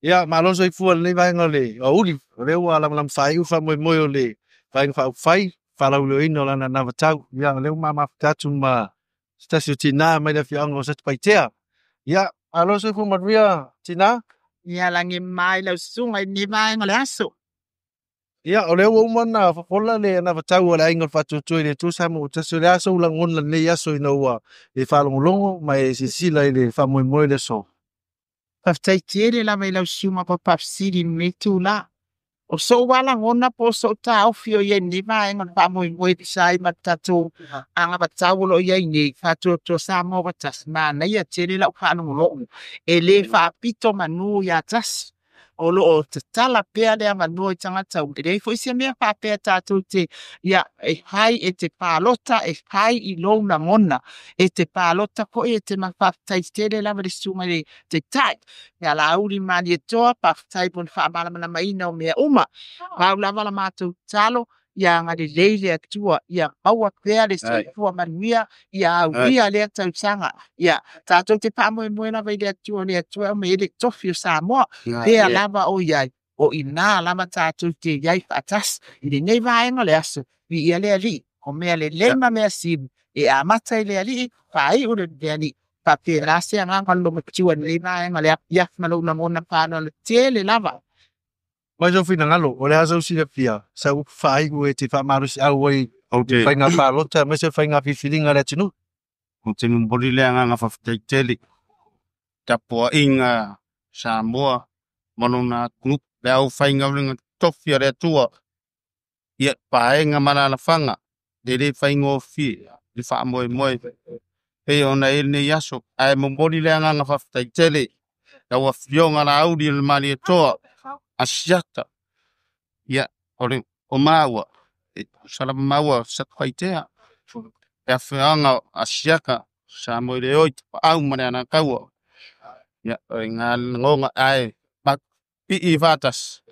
Ya malo soi fuan le vai ngole. O uli le wa lam fai u fa moi moi le. Vai fa fai fa la ulo ino la na vatau. Ya le mama tatu ma stasio tina mai le fiango sa paitea. Ya alo soi fu maria tina. Ya langi mai le sungai ni vai ngole aso. Ya o le wo mana fa fola le na vatau la ingol fa tu le tu sa mo tasu le aso la ngon le aso ino wa. E fa longo mai sila le fa moi moi le so. Paftai tere la mai lau siuma pa pafsiri metu la. O so wala ngona po so ta au fio ye ni vai ngon pa moi moi pisai matatu. Anga batau lo ye ni fatu to sa mo batas ma na ya tere la fa lo. Ele fa pito manu ya tas. O lo o te tala pea lea manua I tanga tau. E rei fwisi mea whapea tātou te ia e hai e te pālota e hai I lou na ngona. E te pālota ko e te mawhaftai tere lava le sunga le te tai. Ia la auri mani e toa pawhtai pun whamalamana maina o mea uma. Pau lava la mātou talo. Ia ngari leile atua. Ia maua pea le soifua manuia. Ia auria le tau sanga. Ia tātou te pāmoe moe lava I le atua o me ele tofi o Samoa. Pea lava o iai. O ina lava tātou te iai whaatas. I le nei vaenga le aso. Vi ia le ali. O mea le leima mea sibu. E a matai le ali. Whai ure le ali. Pa pe rase anga ngalo matua le vaenga le apiaf malo na mona pāna le tele lava. Mai so fina ngalo, o le aso si le pia. Sa u fai u e te whamaru si au wai au te whainga pālota, mai se whainga whiwhiringa le tinu. O te numbori lea nganga whawhitaiteli. Tapua inga Samoa, mano na grup, le au whainga ulinga tofi a rea tua. Ia paenga mana na whanga, le whainga o fi, le wha moe moe. Hei ona e ne yaso, ai mumbori lea nganga whawhitaiteli. Ia wa fionga na audi le mani e toa. Asiata. Ia, o maua. Salama maua, sakwaitea. Ia whianga asiaka. Sa moe le oit, au mane ana kaua. Ia, ngā ngonga ai. Mak pi I vatas.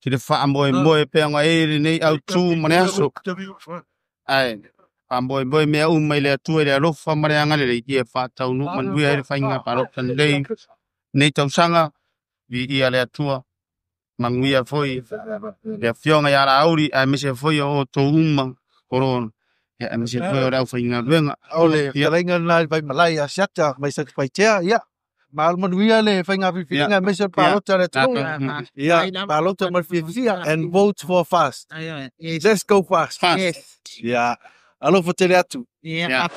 Ki le wha moe moe peanga eri nei au tū mane aso. Ai, wha moe moe mea umai le atua le alofa mane angane le ia wha nu manuia eri whainga parotan lei. Nei tausanga, vi ia le atua. Manguia foi le fionga ya la auri a mise foi o to uma koron ya mise foi o rau fainga venga Ole, ia renga na vai malai a siata, mai sa whaitea, ia. Mal manuia le whainga whiwhiringa, mai sa pālota le tū. Ia, pālota mar whiwhia, and vote for fast. Let's go fast. Yes. Ia, alo fa tere atu. Yeah.